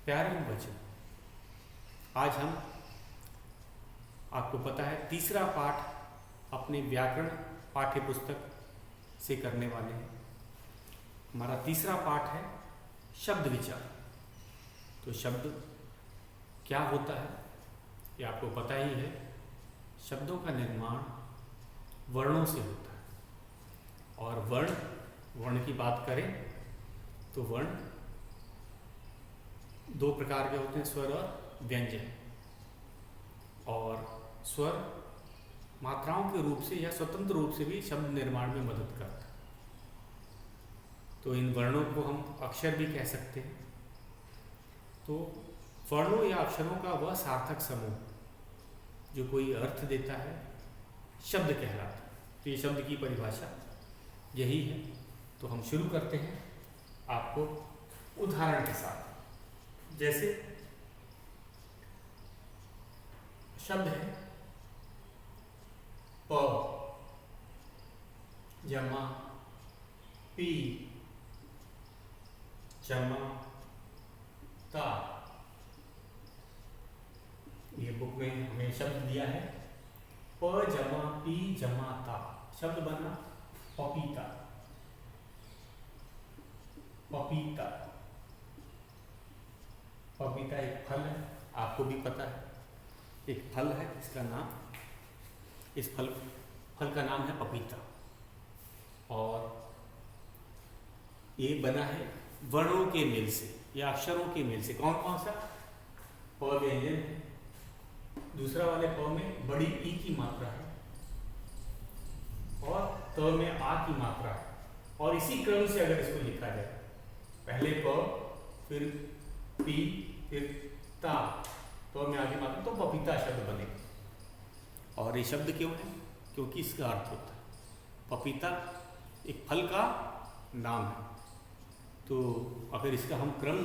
प्यारे बच्चों, आज हम आपको पता है तीसरा पाठ अपने व्याकरण पाठ्य पुस्तक से करने वाले हैं। हमारा तीसरा पाठ है शब्द विचार। तो शब्द क्या होता है ये आपको पता ही है। शब्दों का निर्माण वर्णों से होता है और वर्ण की बात करें तो वर्ण दो प्रकार के होते हैं, स्वर और व्यंजन। और स्वर मात्राओं के रूप से या स्वतंत्र रूप से भी शब्द निर्माण में मदद करता है। तो इन वर्णों को हम अक्षर भी कह सकते हैं। तो वर्णों या अक्षरों का वह सार्थक समूह जो कोई अर्थ देता है शब्द कहलाता है। तो ये शब्द की परिभाषा यही है। तो हम शुरू करते हैं आपको उदाहरण के साथ। जैसे शब्द है प जमा पी जमा ता। ये बुक में हमें शब्द दिया है प जमा पी जमा ता। शब्द बना पपीता। पपीता पपीता एक फल है, आपको भी पता है। एक फल है, इसका नाम, इस फल का नाम है पपीता। और ये बना है वर्णों के मेल से या अक्षरों के मेल से। कौन कौन सा? प व्यंजन है, दूसरा वाले प में बड़ी ई की मात्रा है और त में आ की मात्रा है। और इसी क्रम से अगर इसको लिखा जाए, पहले प फिर पी फिर ता, तो में आगे मात्रा, तो पपीता शब्द बनेगा। और ये शब्द क्यों है? क्योंकि इसका अर्थ होता है पपीता एक फल का नाम है। तो अगर इसका हम क्रम,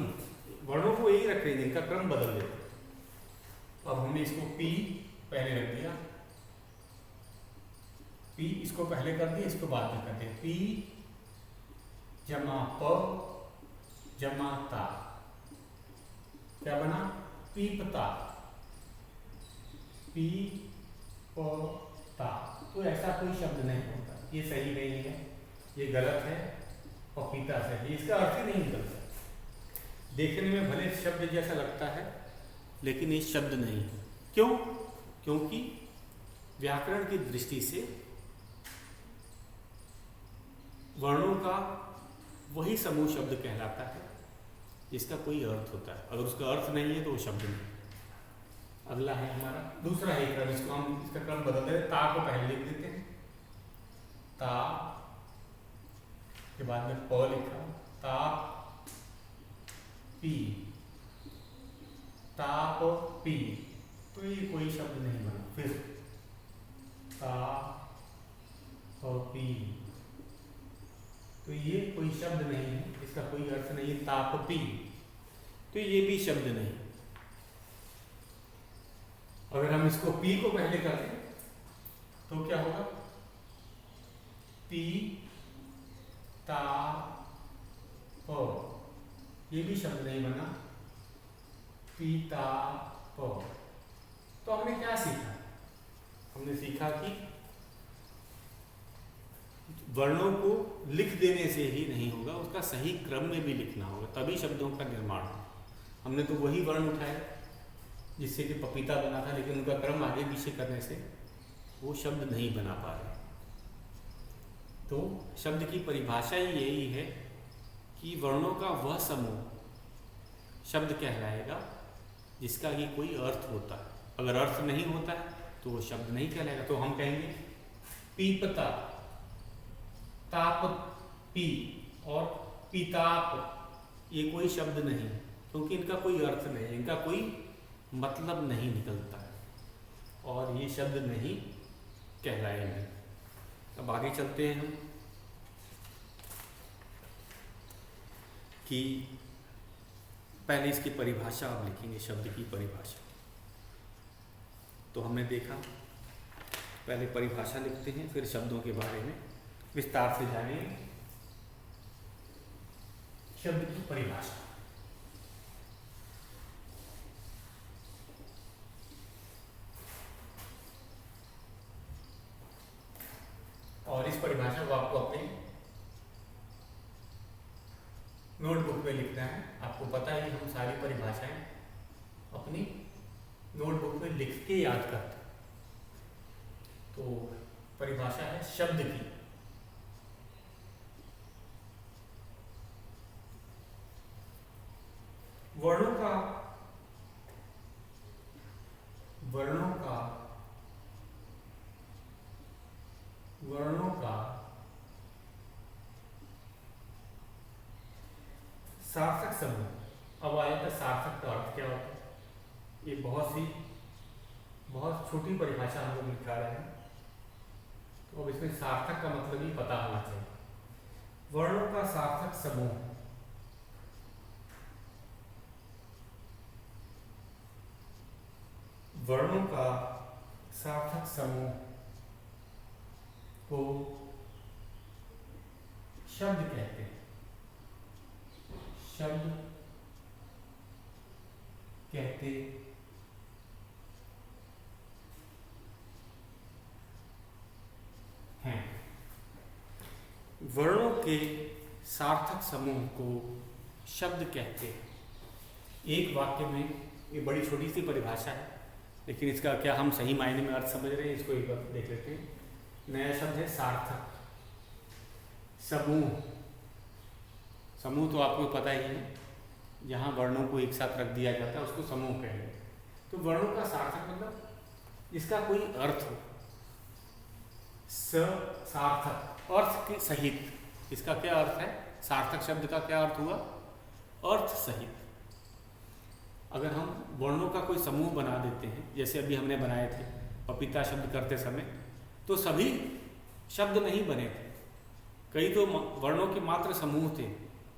वर्णों को यही रख रहे हैं, इनका क्रम बदल देते। अब हमने इसको पी पहले रख दिया, पी इसको पहले कर दिया, इसको बाद में करते हैं। पी जमा प जमा ता, क्या बना? पीपता। पी प ता। तो ऐसा कोई शब्द नहीं होता, ये सही नहीं है, ये गलत है। पपीता से इसका अर्थ ही नहीं निकलता। देखने में भले शब्द जैसा लगता है लेकिन ये शब्द नहीं है। क्यों? क्योंकि व्याकरण की दृष्टि से वर्णों का वही समूह शब्द कहलाता है जिसका कोई अर्थ होता है। अगर उसका अर्थ नहीं है तो वो शब्द नहीं। अगला है हमारा दूसरा ही क्रम, इसको हम इसका क्रम बदल देते हैं। ता को पहले लिख देते हैं, ता के बाद में प लिखा, ता पी, ताप पी। तो ये कोई शब्द नहीं बना। फिर ता पी, तो ये कोई शब्द नहीं है, इसका कोई अर्थ नहीं है। तापपी, तो ये भी शब्द नहीं। अगर हम इसको पी को पहले कर दें तो क्या होगा? पी ता प, ये भी शब्द नहीं बना। पीता प। तो हमने क्या सीखा? हमने सीखा कि वर्णों को लिख देने से ही नहीं होगा, उसका सही क्रम में भी लिखना होगा, तभी शब्दों का निर्माण हो। हमने तो वही वर्ण उठाए जिससे कि पपीता बना था, लेकिन उनका क्रम आगे पीछे करने से वो शब्द नहीं बना पा रहे। तो शब्द की परिभाषा ही यही है कि वर्णों का वह समूह शब्द कहलाएगा जिसका कि कोई अर्थ होता है। अगर अर्थ नहीं होता है तो वो शब्द नहीं कहलाएगा। तो हम कहेंगे पीपता, ताप पी और पीताप, ये कोई शब्द नहीं, क्योंकि इनका कोई अर्थ नहीं, इनका कोई मतलब नहीं निकलता है और ये शब्द नहीं कहलाएंगे। अब आगे चलते हैं हम कि पहले इसकी परिभाषा आप लिखेंगे, शब्द की परिभाषा। तो हमने देखा, पहले परिभाषा लिखते हैं, फिर शब्दों के बारे में विस्तार से जानेंगे। शब्द की परिभाषा। आपको पता है हम सारी परिभाषाएं अपनी नोटबुक में लिख के याद करते हैं। तो परिभाषा है शब्द की। वर्णों का सार्थक समूह। अब आया था सार्थक का अर्थ क्या होता है। ये बहुत छोटी परिभाषा हम लोग लिखा रहे हैं, तो अब इसमें सार्थक का मतलब ही पता होना चाहिए। वर्णों का सार्थक समूह को शब्द कहते हैं। वर्णों के सार्थक समूह को शब्द कहते हैं। एक वाक्य में, ये बड़ी छोटी सी परिभाषा है, लेकिन इसका क्या हम सही मायने में अर्थ समझ रहे हैं, इसको एक बार देख लेते हैं। नया शब्द है सार्थक। समूह तो आपको पता ही है, जहाँ वर्णों को एक साथ रख दिया जाता है उसको समूह कहते हैं। तो वर्णों का सार्थक मतलब जिसका कोई अर्थ हो। सार्थक अर्थ के सहित। इसका क्या अर्थ है? सार्थक शब्द का क्या अर्थ हुआ? अर्थ सहित। अगर हम वर्णों का कोई समूह बना देते हैं, जैसे अभी हमने बनाए थे पपीता शब्द करते समय, तो सभी शब्द नहीं बने थे। कई तो वर्णों के मात्र समूह थे,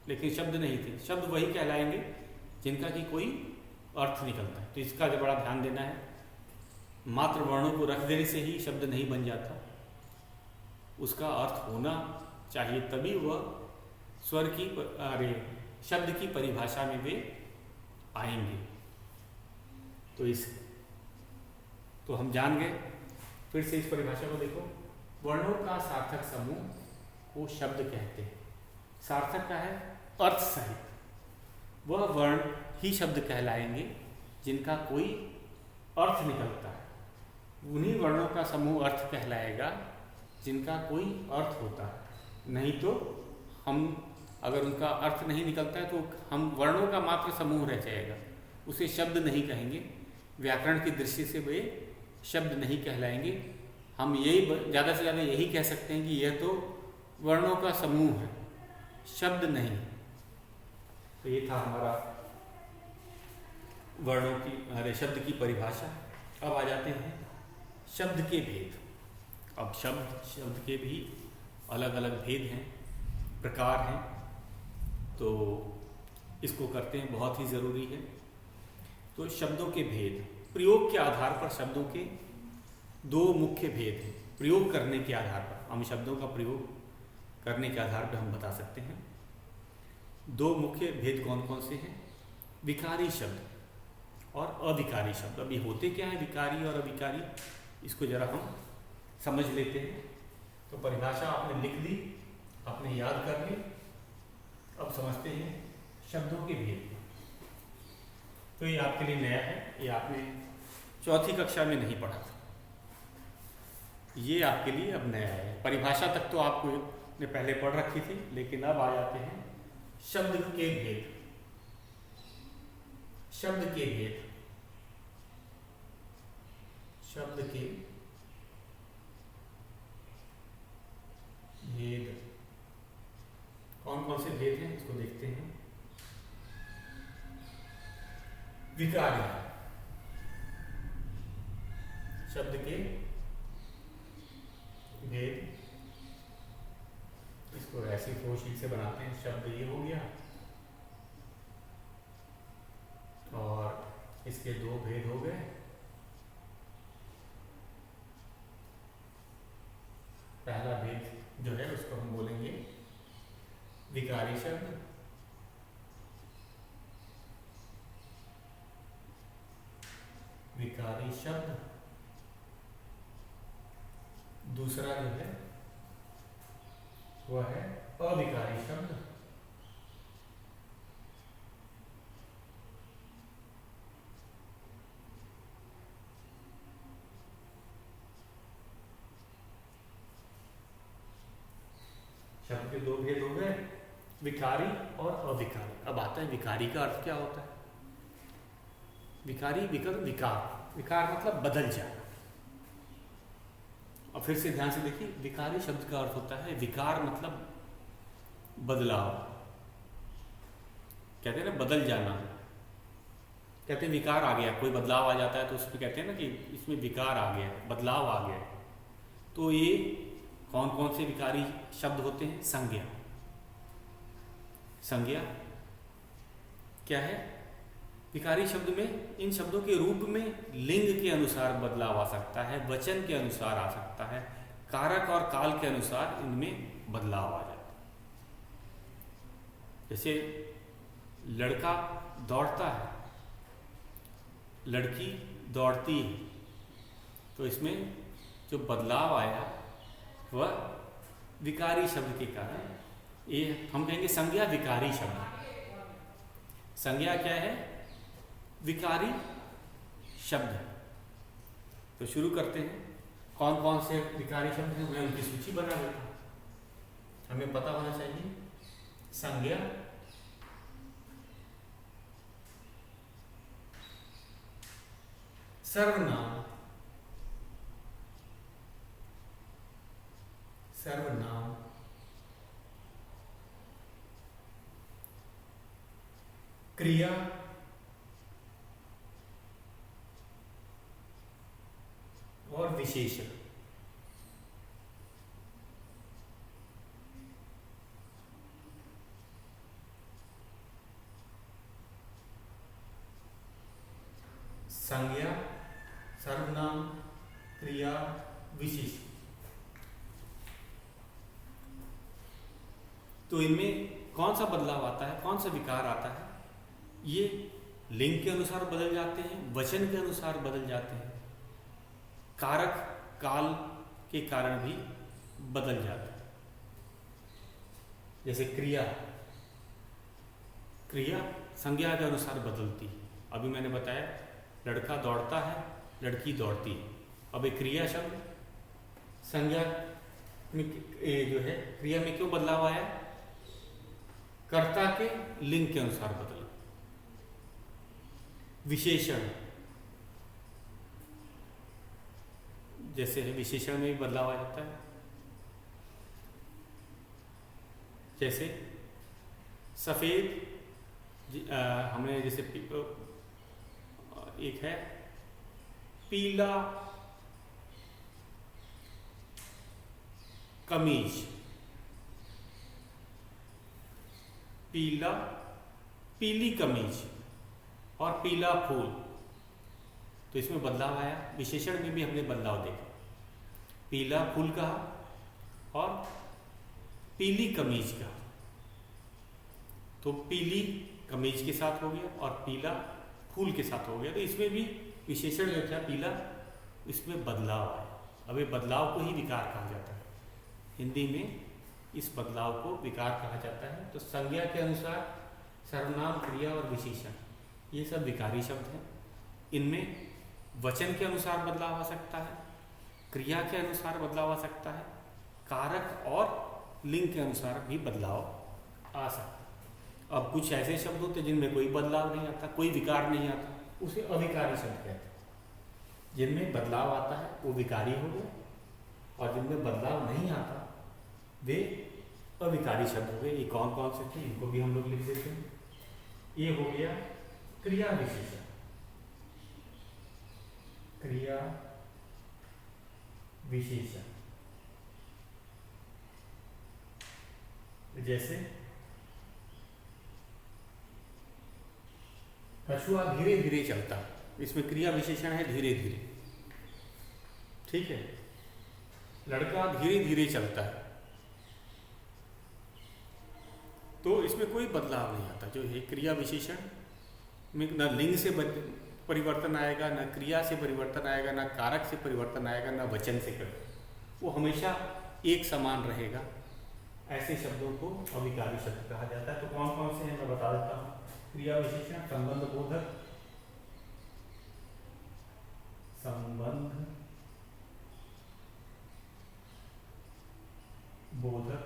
लेकिन शब्द नहीं थे। शब्द वही कहलाएंगे जिनका कि कोई अर्थ निकलता है। तो इसका जो बड़ा ध्यान देना है, मात्र वर्णों को रख देने से ही शब्द नहीं बन जाता, उसका अर्थ होना चाहिए, तभी वह शब्द की परिभाषा में वे आएंगे। तो हम जान गए। फिर से इस परिभाषा को देखो। वर्णों का सार्थक समूह को शब्द कहते हैं। सार्थक का है अर्थ सहित। वह वर्ण ही शब्द कहलाएंगे जिनका कोई अर्थ निकलता है। उन्हीं वर्णों का समूह अर्थ कहलाएगा जिनका कोई अर्थ होता है। नहीं तो हम अगर उनका अर्थ नहीं निकलता है तो हम वर्णों का मात्र समूह रह जाएगा, उसे शब्द नहीं कहेंगे। व्याकरण की दृष्टि से वे शब्द नहीं कहलाएंगे। हम यही ज़्यादा से ज़्यादा यही कह सकते हैं कि यह तो वर्णों का समूह है, शब्द नहीं। तो ये था हमारा शब्द की परिभाषा। अब आ जाते हैं शब्द के भेद। अब शब्द के भी अलग अलग भेद हैं, प्रकार हैं, तो इसको करते हैं, बहुत ही ज़रूरी है। तो शब्दों के भेद, प्रयोग के आधार पर शब्दों के दो मुख्य भेद हैं। प्रयोग करने के आधार पर, हम शब्दों का प्रयोग करने के आधार पर हम बता सकते हैं। दो मुख्य भेद कौन कौन से हैं? विकारी शब्द और अविकारी शब्द। अभी होते क्या है विकारी और अविकारी, इसको जरा हम समझ लेते हैं। तो परिभाषा आपने लिख दी, आपने याद कर ली। अब समझते हैं शब्दों के भेद। तो ये आपके लिए नया है, ये आपने चौथी कक्षा में नहीं पढ़ा था, ये आपके लिए अब नया है। परिभाषा तक तो आपको ने पहले पढ़ रखी थी, लेकिन अब आ जाते हैं शब्द के भेद। शब्द के भेद कौन कौन से भेद हैं इसको देखते हैं। विकारी शब्द के भेद, इसको ऐसी फ्लोशीट से बनाते हैं। शब्द ये हो गया और इसके दो भेद हो गए। पहला भेद जो है उसको हम बोलेंगे विकारी शब्द। दूसरा जो है वह है अविकारी शब्द। विकारी और अविकारी। अब आता है विकारी का अर्थ क्या होता है। विकारी विकार, विकार मतलब बदल जाना। और फिर से ध्यान से देखिए, विकारी शब्द का अर्थ होता है, विकार मतलब बदलाव। कहते हैं ना बदल जाना, कहते हैं विकार आ गया, कोई बदलाव आ जाता है तो उसमें कहते हैं ना कि इसमें विकार आ गया, बदलाव आ गया। तो ये कौन कौन से विकारी शब्द होते हैं। संज्ञा, संज्ञा क्या है। विकारी शब्द में, इन शब्दों के रूप में लिंग के अनुसार बदलाव आ सकता है, वचन के अनुसार आ सकता है, कारक और काल के अनुसार इनमें बदलाव आ जाता है। जैसे लड़का दौड़ता है, लड़की दौड़ती है, तो इसमें जो बदलाव आया वह विकारी शब्द के कारण, ये हम कहेंगे संज्ञा विकारी शब्द। संज्ञा क्या है, विकारी शब्द। तो शुरू करते हैं, कौन कौन से विकारी शब्द हैं, मैं उनकी सूची बना देता हूं, हमें पता होना चाहिए। संज्ञा, सर्वनाम, सर्वनाम, क्रिया, और विशेषण। संज्ञा, सर्वनाम, क्रिया, विशेषण। तो इनमें कौन सा बदलाव आता है, कौन सा विकार आता है, ये लिंग के अनुसार बदल जाते हैं, वचन के अनुसार बदल जाते हैं, कारक काल के कारण भी बदल जाते हैं। जैसे क्रिया, क्रिया संज्ञा के अनुसार बदलती है। अभी मैंने बताया लड़का दौड़ता है, लड़की दौड़ती है। अब एक क्रिया शब्द संज्ञा में जो है, क्रिया में क्यों बदलाव आया, कर्ता के लिंग के अनुसार बदला। विशेषण, जैसे विशेषण में भी बदलाव आ जाता है। जैसे सफेद, हमने जैसे एक है पीला कमीज, पीला, पीली कमीज और पीला फूल। तो इसमें बदलाव आया। विशेषण में भी हमने बदलाव देखा, पीला फूल कहा और पीली कमीज कहा। तो पीली कमीज के साथ हो गया और पीला फूल के साथ हो गया। तो इसमें भी विशेषण जो था पीला, इसमें बदलाव आया। अब ये बदलाव को ही विकार कहा जाता है। हिंदी में इस बदलाव को विकार कहा जाता है। तो संज्ञा के अनुसार सर्वनाम, क्रिया और विशेषण, ये सब विकारी शब्द हैं। इनमें वचन के अनुसार बदलाव आ सकता है, क्रिया के अनुसार बदलाव आ सकता है, कारक और लिंग के अनुसार भी बदलाव आ सकता है। अब कुछ ऐसे शब्द होते हैं जिनमें कोई बदलाव नहीं आता, कोई विकार नहीं आता, उसे अविकारी शब्द कहते हैं। जिनमें बदलाव आता है वो विकारी हो गए, और जिनमें बदलाव नहीं आता वे अविकारी शब्द हो गए। ये कौन कौन से थे, इनको भी हम लोग लिख देते हैं। ये हो गया क्रिया विशेषण, क्रिया विशेषण। जैसे कछुआ धीरे धीरे चलता, इसमें क्रिया विशेषण है धीरे धीरे, ठीक है। लड़का धीरे धीरे चलता है, तो इसमें कोई बदलाव नहीं आता। जो है क्रिया विशेषण में न लिंग से परिवर्तन आएगा, न क्रिया से परिवर्तन आएगा, न कारक से परिवर्तन आएगा, न वचन से परिवर्तन, वो हमेशा एक समान रहेगा। ऐसे शब्दों को अविकारी शब्द कहा जाता है। तो कौन कौन से हैं मैं बता देता हूँ। क्रिया विशेषण संबंध बोधक, संबंध बोधक,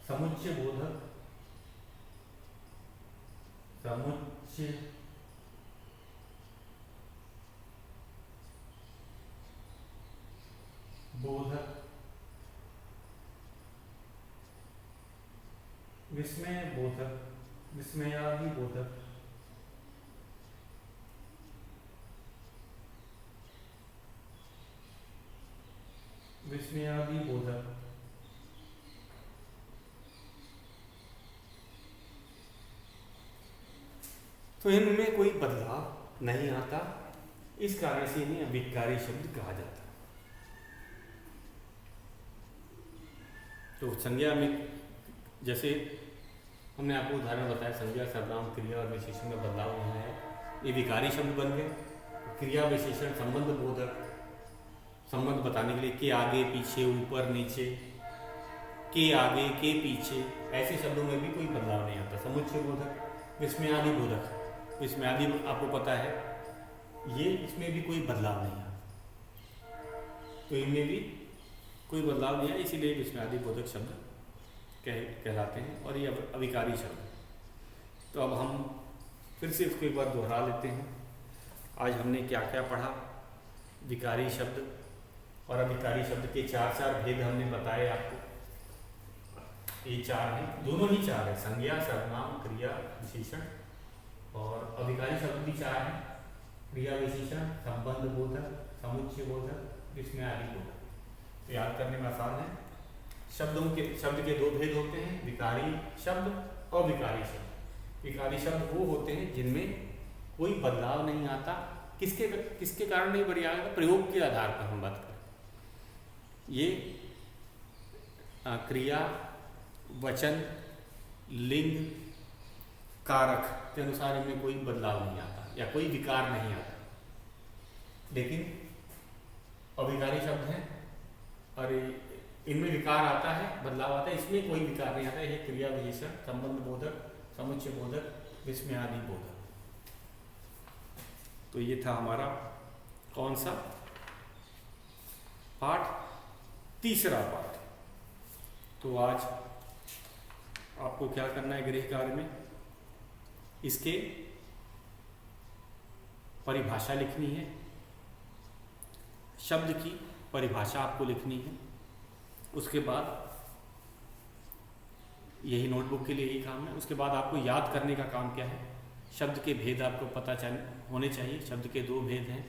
समुच्चय बोधक, समुच्चय बोधक, विस्मय बोधक, विस्मयादि बोधक, विस्मयादि बोधक, तो इनमें कोई बदलाव नहीं आता, इस कारण से इन्हें अविकारी शब्द कहा जाता है। तो संज्ञा में जैसे हमने आपको उदाहरण बताया, संज्ञा सर्वनाम क्रिया और विशेषण में बदलाव नहीं है, ये विकारी शब्द बन गए। क्रिया विशेषण संबंध बोधक, संबंध बताने के लिए के आगे पीछे ऊपर नीचे, के आगे के पीछे, ऐसे शब्दों में भी कोई बदलाव नहीं आता। समुच्चय बोधक, विस्मयादि बोधक, विस्मयादि आपको पता है ये, इसमें भी कोई बदलाव नहीं आता, तो इनमें भी कोई बदलाव नहीं है, इसीलिए विस्मयादि बोधक शब्द कहलाते हैं और ये अविकारी शब्द। तो अब हम फिर से इसको एक बार दोहरा लेते हैं। आज हमने क्या क्या पढ़ा, विकारी शब्द और अविकारी शब्द के चार भेद हमने बताए आपको। ये चार हैं, दोनों ही चार है, संज्ञा सर्वनाम क्रिया विशेषण, और अविकारी शब्द भी चार हैं, क्रिया विशेषण, संबंध बोधक, समुच्चय बोधक, विस्मयादि बोधक। तो याद करने में आसान है। शब्द के दो भेद होते हैं, विकारी शब्द और विकारी शब्द। विकारी शब्द वो होते हैं जिनमें कोई बदलाव नहीं आता। किसके कारण नहीं बदलाव? प्रयोग के आधार पर हम बात करें, ये क्रिया, वचन, लिंग, कारक के अनुसार इनमें कोई बदलाव नहीं आता या कोई विकार नहीं आता। लेकिन अविकारी शब्द हैं और इनमें विकार आता है, बदलाव आता है, इसमें कोई विकार नहीं आता। यह क्रिया विशेषण, संबंध बोधक, समुच्चय बोधक, विस्मयादि बोधक। तो ये था हमारा कौन सा पाठ? तीसरा पाठ। तो आज आपको क्या करना है गृह कार्य में, इसके परिभाषा लिखनी है, शब्द की परिभाषा आपको लिखनी है। उसके बाद यही नोटबुक के लिए यही काम है। उसके बाद आपको याद करने का काम क्या है, शब्द के भेद आपको पता होने चाहिए। शब्द के दो भेद हैं,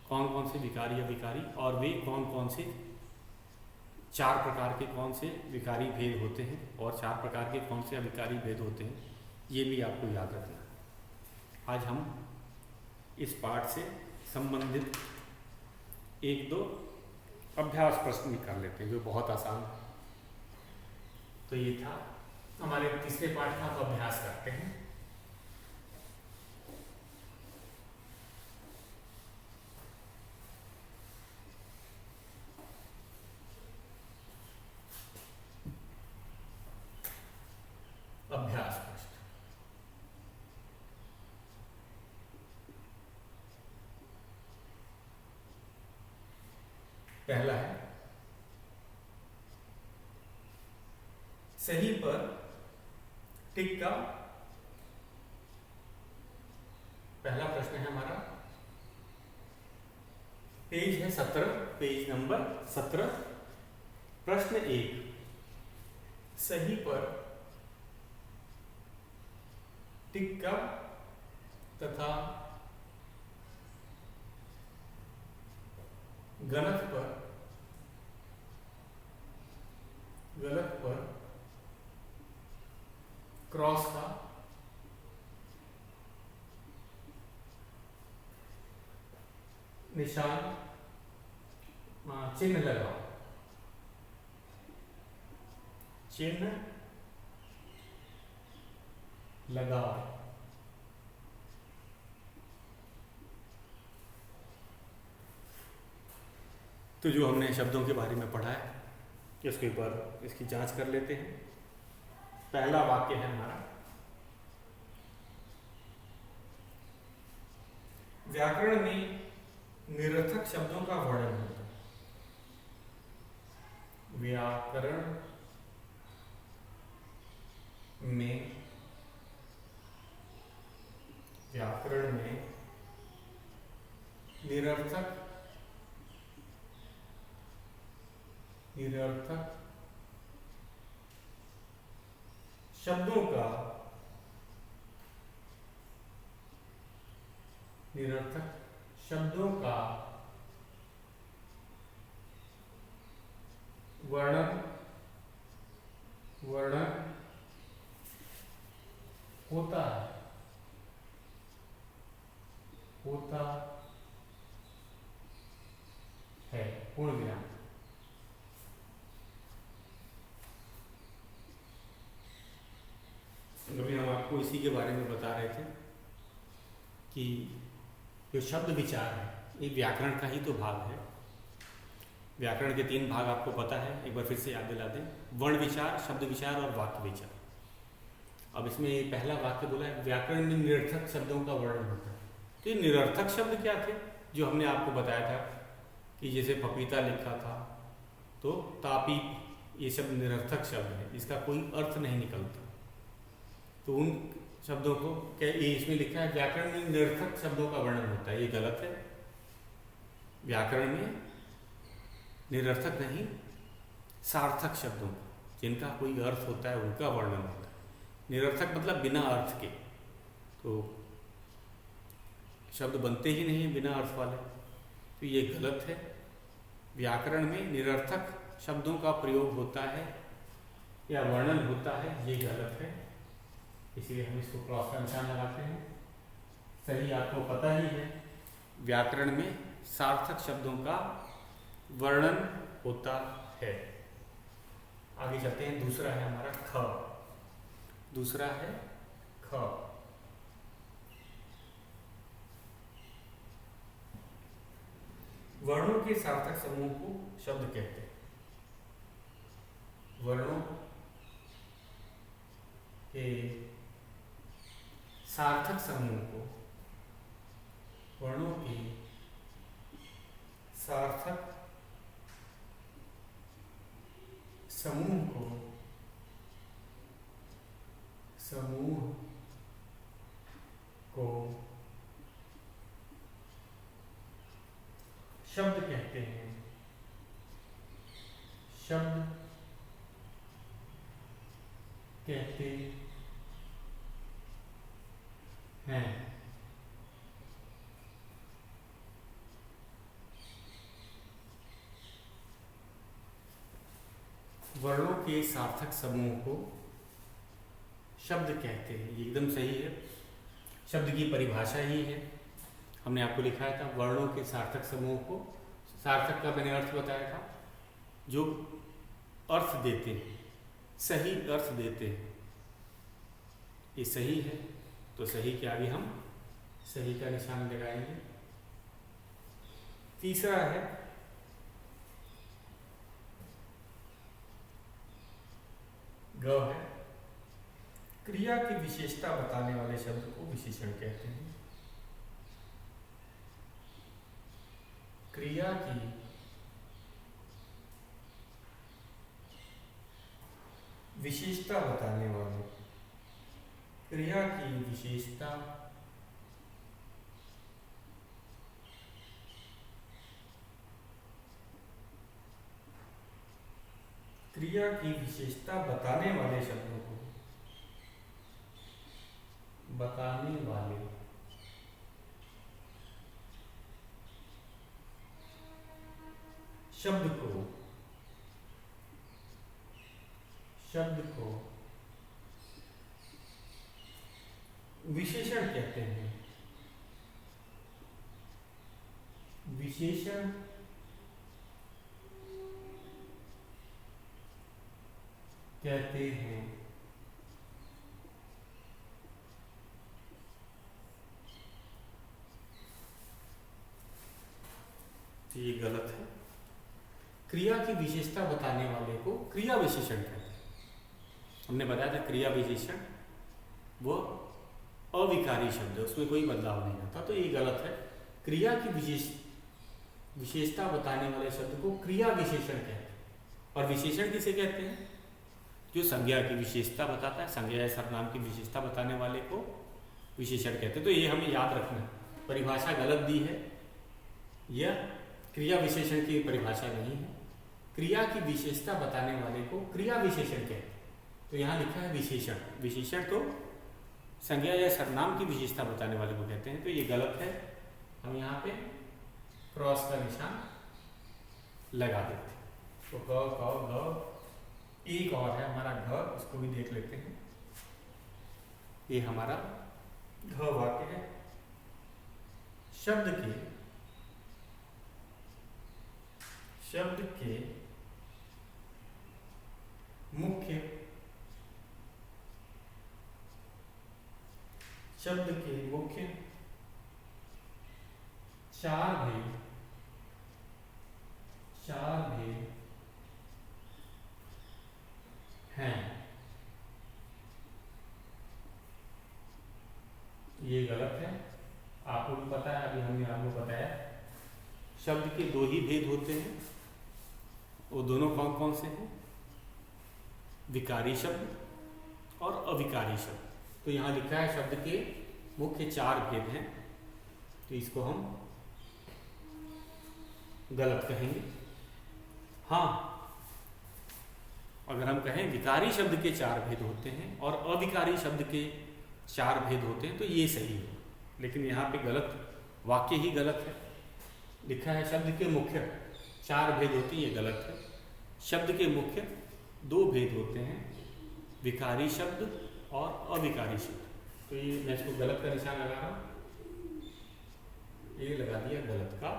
कौन कौन से विकारी अविकारी, और वे कौन कौन से, चार प्रकार के कौन से विकारी भेद होते हैं और चार प्रकार के कौन से अविकारी भेद होते हैं, ये भी आपको याद रखना है। आज हम इस पाठ से संबंधित एक दो अभ्यास प्रश्न कर लेते हैं जो बहुत आसान है। तो ये था हमारे तीसरे पाठ का, आप अभ्यास करते हैं। अभ्यास प्रश्न पहला है, सही पर टिक का। पहला प्रश्न है हमारा, पेज है 17, पेज नंबर 17, प्रश्न 1, सही पर टिक का तथा गलत पर क्रॉस का निशान चिन्ह लगाओ। चिन्ह लगाओ। तो जो हमने शब्दों के बारे में पढ़ा है इसको एक बार इसकी जांच कर लेते हैं। पहला वाक्य है हमारा, व्याकरण में निरर्थक शब्दों का वर्णन होता है। व्याकरण में, व्याकरण में निरर्थक शब्दों का वर्णन होता है पूर्ण विराम। अभी हम आपको इसी के बारे में बता रहे थे कि जो शब्द विचार है ये व्याकरण का ही तो भाग है। व्याकरण के 3 भाग आपको पता है, एक बार फिर से याद दिला दें। वर्ण विचार, शब्द विचार और वाक्य विचार। अब इसमें पहला वाक्य बोला है व्याकरण में निरर्थक शब्दों का वर्णन होता है। तो ये निरर्थक शब्द क्या थे जो हमने आपको बताया था कि जैसे पपीता लिखा था तो तापी, ये शब्द निरर्थक शब्द है, इसका कोई अर्थ नहीं निकलता। तो उन शब्दों को क्या ये इसमें लिखा है व्याकरण में निरर्थक शब्दों का वर्णन होता है, ये गलत है। व्याकरण में निरर्थक नहीं, सार्थक शब्दों का, जिनका कोई अर्थ होता है उनका वर्णन होता है। निरर्थक मतलब बिना अर्थ के, तो शब्द बनते ही नहीं बिना अर्थ वाले, तो ये गलत है। व्याकरण में निरर्थक शब्दों का प्रयोग होता है या वर्णन होता है, ये गलत है। इसलिए हम इसको क्रॉस का निशान लगाते हैं। सही आपको पता ही है, व्याकरण में सार्थक शब्दों का वर्णन होता है। आगे चलते हैं। दूसरा है हमारा ख। दूसरा है ख। वर्णों के सार्थक समूह को शब्द कहते हैं। वर्णों के सार्थक समूह को, वर्णों के सार्थक समूह को शब्द कहते हैं। शब्द कहते हैं। वर्णों के सार्थक समूह को शब्द कहते हैं, ये एकदम सही है। शब्द की परिभाषा ही है, हमने आपको लिखाया था वर्णों के सार्थक समूह को। सार्थक का मैंने अर्थ बताया था, जो अर्थ देते हैं, सही अर्थ देते हैं। ये सही है तो सही के आगे हम सही का निशान लगाएंगे। तीसरा है ग है। क्रिया की विशेषता बताने वाले शब्द को विशेषण कहते हैं। क्रिया की विशेषता बताने वाले, क्रिया की विशेषता बताने वाले शब्दों को, बताने वाले शब्द को विशेषण कहते हैं। विशेषण कहते हैं। तो ये गलत है। क्रिया की विशेषता बताने वाले को क्रिया विशेषण कहते हैं। हमने बताया था क्रिया विशेषण वो अविकारी शब्द है, उसमें कोई बदलाव नहीं आता, तो ये गलत है। क्रिया की विशेषता बताने वाले शब्द को क्रिया विशेषण कहते हैं। और विशेषण किसे कहते हैं? जो संज्ञा की विशेषता बताता है, संज्ञा या सर्वनाम की विशेषता बताने वाले को विशेषण कहते हैं। तो ये हमें याद रखना है, परिभाषा गलत दी है, यह क्रिया विशेषण की परिभाषा नहीं है। क्रिया की विशेषता बताने वाले को क्रिया विशेषण कहते हैं। तो यहाँ लिखा है विशेषण, विशेषण तो संज्ञा या सर्वनाम की विशेषता बताने वाले को कहते हैं। तो ये गलत है, हम यहाँ पे क्रॉस का निशान लगा देते हैं। तो ग एक और है हमारा घ, उसको भी देख लेते हैं। ये हमारा घ वाक्य है। शब्द के मुख्य चार भेद हैं। ये गलत है, आपको भी पता है, अभी हमने आपको बताया शब्द के दो ही भेद होते हैं। वो दोनों कौन कौन से हैं? विकारी शब्द और अविकारी शब्द। तो यहाँ लिखा है शब्द के मुख्य चार भेद हैं, तो इसको हम गलत कहेंगे। हाँ, अगर हम कहें विकारी शब्द के चार भेद होते हैं और अविकारी शब्द के चार भेद होते हैं तो ये सही है, लेकिन यहाँ पे गलत, वाक्य ही गलत है। लिखा है शब्द के मुख्य चार भेद होते हैं, ये गलत है। शब्द के मुख्य दो भेद होते हैं, विकारी शब्द और अविकारी शब्द। तो ये मैं इसको गलत का निशान लगा रहा हूँ, ये लगा दिया गलत का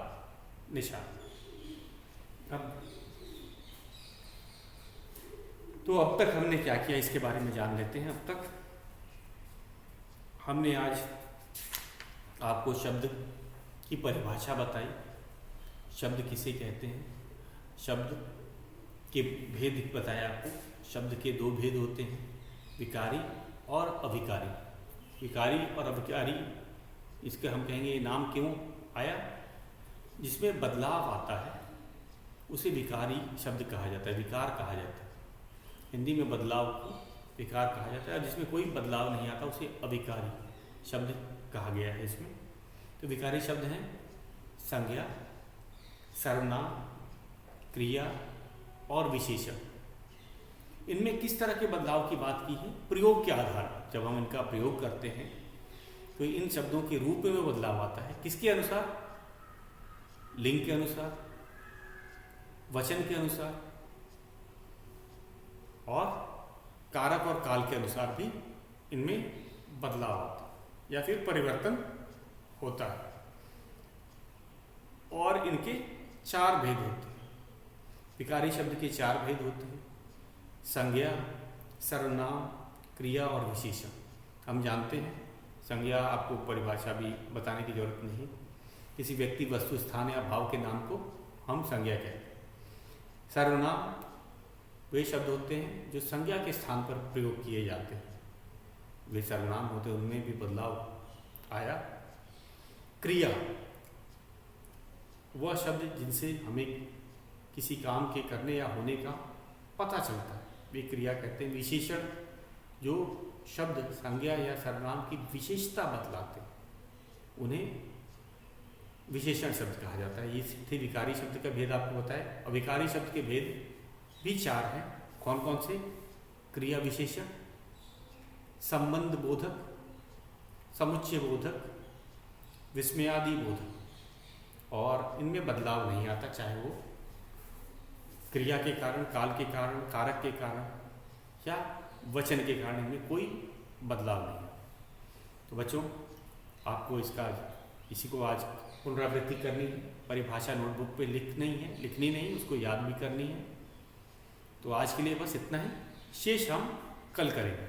निशान। अब तक हमने क्या किया इसके बारे में जान लेते हैं। अब तक हमने आज आपको शब्द की परिभाषा बताई, शब्द किसे कहते हैं, शब्द के भेद बताया आपको। शब्द के दो भेद होते हैं, विकारी और अविकारी। विकारी और अविकारी, इसके हम कहेंगे ये नाम क्यों आया? जिसमें बदलाव आता है उसे विकारी शब्द कहा जाता है, विकार कहा जाता है। हिंदी में बदलाव को विकार कहा जाता है, और जिसमें कोई बदलाव नहीं आता उसे अविकारी शब्द कहा गया है इसमें। तो विकारी शब्द हैं संज्ञा, सर्वनाम, क्रिया और विशेषण। इनमें किस तरह के बदलाव की बात की है? प्रयोग के आधार पर जब हम इनका प्रयोग करते हैं तो इन शब्दों के रूप में बदलाव आता है। किसके अनुसार? लिंग के अनुसार, वचन के अनुसार और कारक और काल के अनुसार भी इनमें बदलाव आता है या फिर परिवर्तन होता है। और इनके चार भेद होते हैं। विकारी शब्द के चार भेद होते हैं, संज्ञा, सर्वनाम, क्रिया और विशेषण। हम जानते हैं, संज्ञा आपको परिभाषा भी बताने की जरूरत नहीं। किसी व्यक्ति, वस्तु, स्थान या भाव के नाम को हम संज्ञा कहते हैं। सर्वनाम वे शब्द होते हैं जो संज्ञा के स्थान पर प्रयोग किए जाते हैं, वे सर्वनाम होते हैं, उनमें भी बदलाव आया। क्रिया वह शब्द जिनसे हमें किसी काम के करने या होने का पता चलता है, वे क्रिया कहते हैं। विशेषण जो शब्द संज्ञा या सर्वनाम की विशेषता बतलाते हैं, उन्हें विशेषण शब्द कहा जाता है। ये थे विकारी शब्द का भेद आपको बताया। अविकारी शब्द के भेद भी चार हैं। कौन कौन से? क्रिया विशेषण, संबंध बोधक, समुच्चय बोधक, विस्मयादि बोधक। और इनमें बदलाव नहीं आता, चाहे वो क्रिया के कारण, काल के कारण, कारक के कारण या वचन के कारण, इनमें कोई बदलाव नहीं है। तो बच्चों, आपको इसी को आज पुनरावृत्ति करनी है, परिभाषा नोटबुक पे लिखनी नहीं, उसको याद भी करनी है। तो आज के लिए बस इतना ही, शेष हम कल करेंगे।